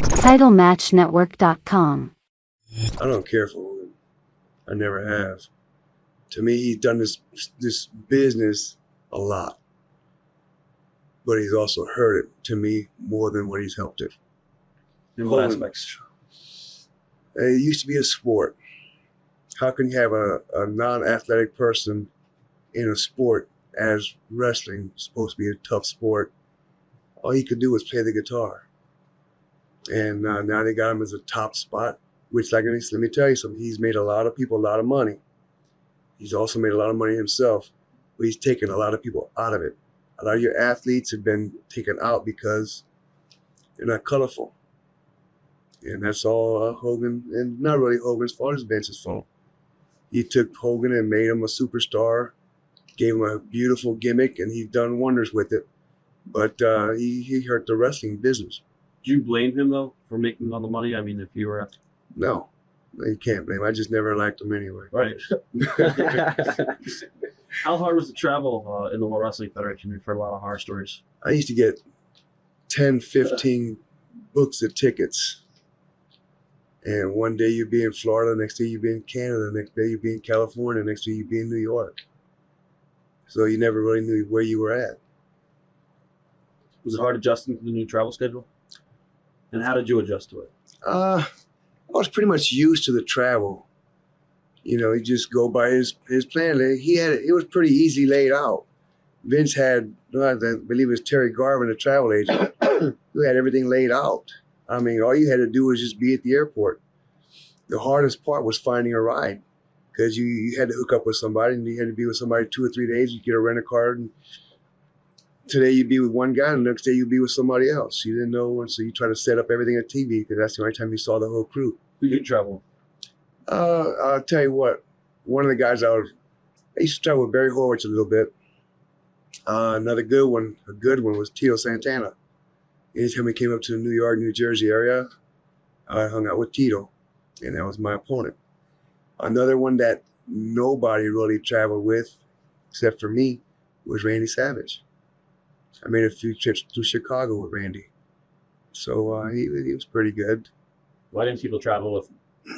TitleMatchNetwork.com. I don't care for Hogan. I never have. To me, he's done this business a lot. But he's also hurt it, to me, more than what he's helped it. In what aspects? It used to be a sport. How can you have a non-athletic person in a sport as wrestling is supposed to be a tough sport? All he could do was play the guitar. And now they got him as a top spot, which, let me tell you something, he's made a lot of people a lot of money. He's also made a lot of money himself, but he's taken a lot of people out of it. A lot of your athletes have been taken out because they're not colorful. And that's all Hogan, and not really Hogan's fault, it's Vince's fault. He took Hogan and made him a superstar, gave him a beautiful gimmick, and he's done wonders with it. But he hurt the wrestling business. Do you blame him, though, for making all the money? I mean, if you were... No, you can't blame him. I just never liked him anyway. Right. How hard was the travel in the World Wrestling Federation? We've heard a lot of horror stories. I used to get 10, 15 books of tickets. And one day you'd be in Florida, next day you'd be in Canada, next day you'd be in California, next day you'd be in New York. So you never really knew where you were at. Was it hard adjusting to the new travel schedule? And how did you adjust to it? I was pretty much used to the travel. You know, he just go by his plan. It was pretty easy laid out. Vince had, I believe it was Terry Garvin, the travel agent, who had everything laid out. I mean, all you had to do was just be at the airport. The hardest part was finding a ride, because you had to hook up with somebody, and you had to be with somebody 2 or 3 days. You get a rent-a-car, and today you'd be with one guy, and the next day you'd be with somebody else. You didn't know, and so you try to set up everything on TV, because that's the only time you saw the whole crew. Who did you travel? I'll tell you what. One of the guys I used to travel with Barry Horowitz a little bit. Another good one was Tito Santana. Anytime we came up to the New York, New Jersey area, I hung out with Tito, and that was my opponent. Another one that nobody really traveled with, except for me, was Randy Savage. I made a few trips to Chicago with Randy. So he was pretty good. Why didn't people travel with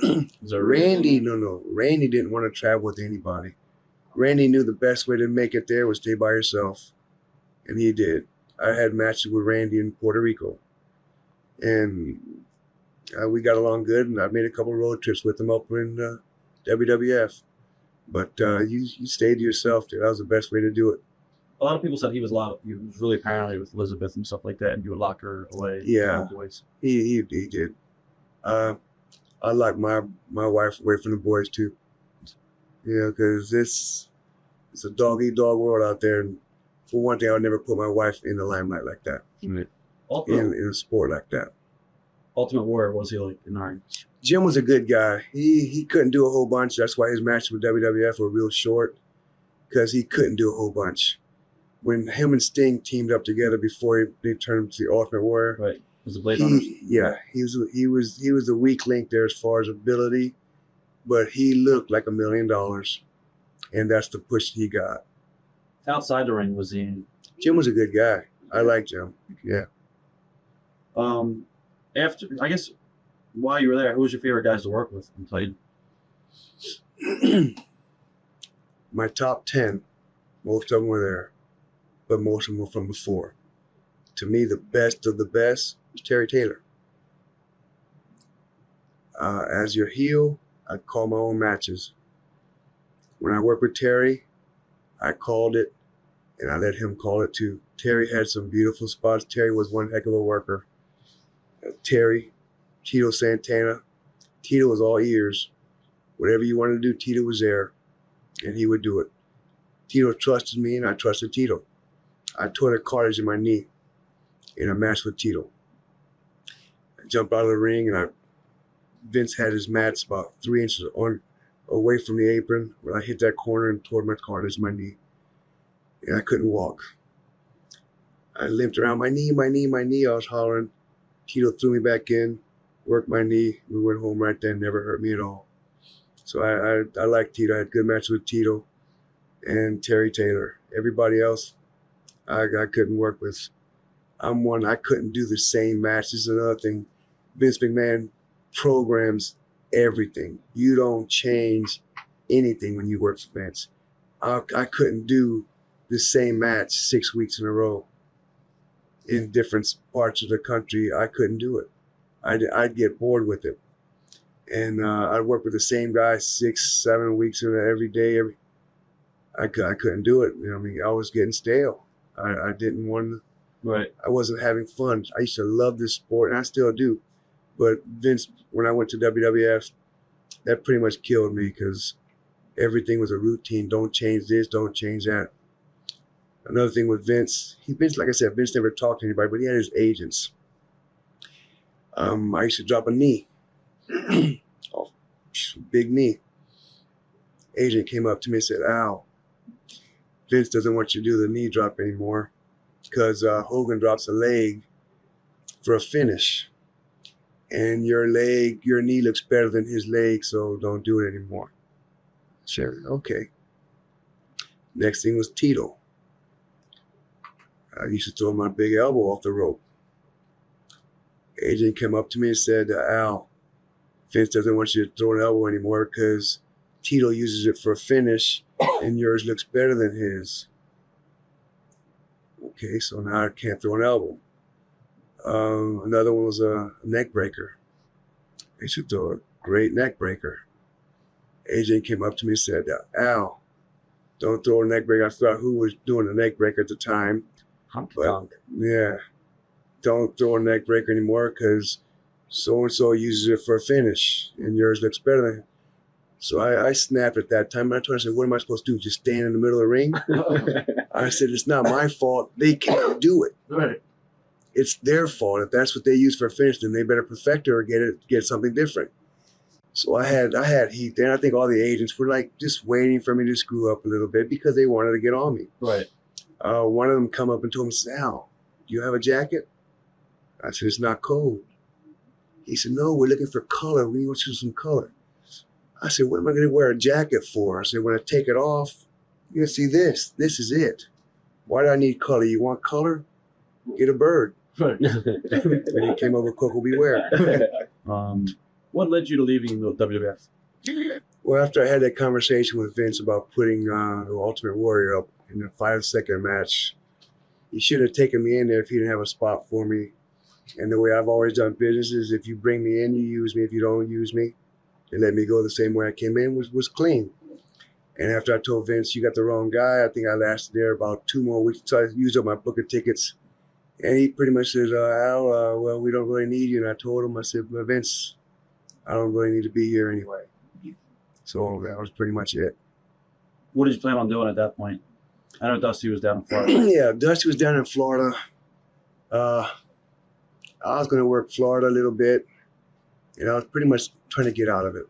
him? Randy didn't want to travel with anybody. Randy knew the best way to make it there was stay by yourself, and he did. I had matches with Randy in Puerto Rico, and we got along good, and I made a couple of road trips with him up in WWF. But you stayed to yourself. That was the best way to do it. A lot of people said he was really paranoid with Elizabeth and stuff like that, and you would lock her away. Yeah, boys. He did. I locked my wife away from the boys too. You know, because it's a dog-eat-dog world out there, and for one thing, I would never put my wife in the limelight like that, in a sport like that. Ultimate Warrior, was he like in Iron? Jim was a good guy. He couldn't do a whole bunch. That's why his matches with WWF were real short, because he couldn't do a whole bunch. When him and Sting teamed up together before they turned to the Ultimate Warrior, right? Was the Blade Hunters? Yeah, he was a weak link there as far as ability, but he looked like $1 million, and that's the push he got. Outside the ring, was he? Jim was a good guy. I liked Jim. Yeah. After, I guess, while you were there, who was your favorite guys to work with and played? My top 10, most of them were there, but most of them were from before. To me, the best of the best was Terry Taylor. As your heel, I call my own matches. When I worked with Terry, I called it, and I let him call it too. Terry had some beautiful spots. Terry was one heck of a worker. Terry, Tito Santana. Tito was all ears. Whatever you wanted to do, Tito was there, and he would do it. Tito trusted me, and I trusted Tito. I tore a cartilage in my knee in a match with Tito. I jumped out of the ring, and Vince had his mats about 3 inches away from the apron when I hit that corner and tore my cartilage in my knee. And I couldn't walk. I limped around, my knee. I was hollering. Tito threw me back in, worked my knee. We went home right then, never hurt me at all. So I liked Tito. I had good matches with Tito and Terry Taylor. Everybody else, I couldn't work with. I couldn't do the same matches. Another thing, Vince McMahon programs everything. You don't change anything when you work for Vince. I couldn't do the same match 6 weeks in a row in different parts of the country. I couldn't do it. I'd get bored with it. And I'd work with the same guy 6, 7 weeks in every day. I couldn't do it. You know, I mean, I was getting stale. I didn't want to. Right. I wasn't having fun. I used to love this sport, and I still do. But Vince, when I went to WWF, that pretty much killed me because everything was a routine. Don't change this, don't change that. Another thing with Vince, like I said, Vince never talked to anybody, but he had his agents. I used to drop a knee, oh, big knee. Agent came up to me and said, "Al, Vince doesn't want you to do the knee drop anymore because Hogan drops a leg for a finish. And your knee looks better than his leg, so don't do it anymore." Sure, okay. Next thing was Tito. I used to throw my big elbow off the rope. Agent came up to me and said, "Al, Vince doesn't want you to throw an elbow anymore because Tito uses it for a finish and yours looks better than his." Okay, so now I can't throw an elbow. Another one was a neck breaker. They should throw a great neck breaker. Agent came up to me and said, "Al, don't throw a neck breaker." I forgot who was doing the neck breaker at the time. Honk. Yeah, don't throw a neck breaker anymore because so-and-so uses it for a finish and yours looks better than him. So I snapped at that time. And I told him, I said, "What am I supposed to do? Just stand in the middle of the ring?" I said, "It's not my fault. They can't do it. Right. It's their fault. If that's what they use for a finish, then they better perfect it or get something different." So I had heat there. And I think all the agents were like just waiting for me to screw up a little bit because they wanted to get on me. Right. One of them come up and told me, "Al, do you have a jacket?" I said, "It's not cold." He said, "No, we're looking for color. We want you some color." I said, "What am I going to wear a jacket for?" I said, "When I take it off, you're going to see this. This is it. Why do I need color? You want color? Get a bird." Right. And he came up with Coco Beware. What led you to leaving the WWF? Well, after I had that conversation with Vince about putting the Ultimate Warrior up in a 5-second match, he should have taken me in there if he didn't have a spot for me. And the way I've always done business is if you bring me in, you use me. If you don't use me, they let me go the same way I came in, was clean. And after I told Vince, "You got the wrong guy," I think I lasted there about 2 more weeks. So I used up my book of tickets. And he pretty much said, "Al, well, we don't really need you." And I told him, I said, "Well, Vince, I don't really need to be here anyway." So that was pretty much it. What did you plan on doing at that point? I know Dusty was down in Florida. Yeah, Dusty was down in Florida. I was going to work Florida a little bit. And I was pretty much trying to get out of it.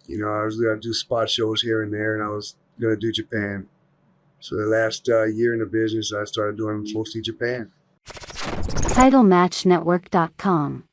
You know, I was going to do spot shows here and there, and I was going to do Japan. So the last year in the business, I started doing mostly Japan. TitleMatchNetwork.com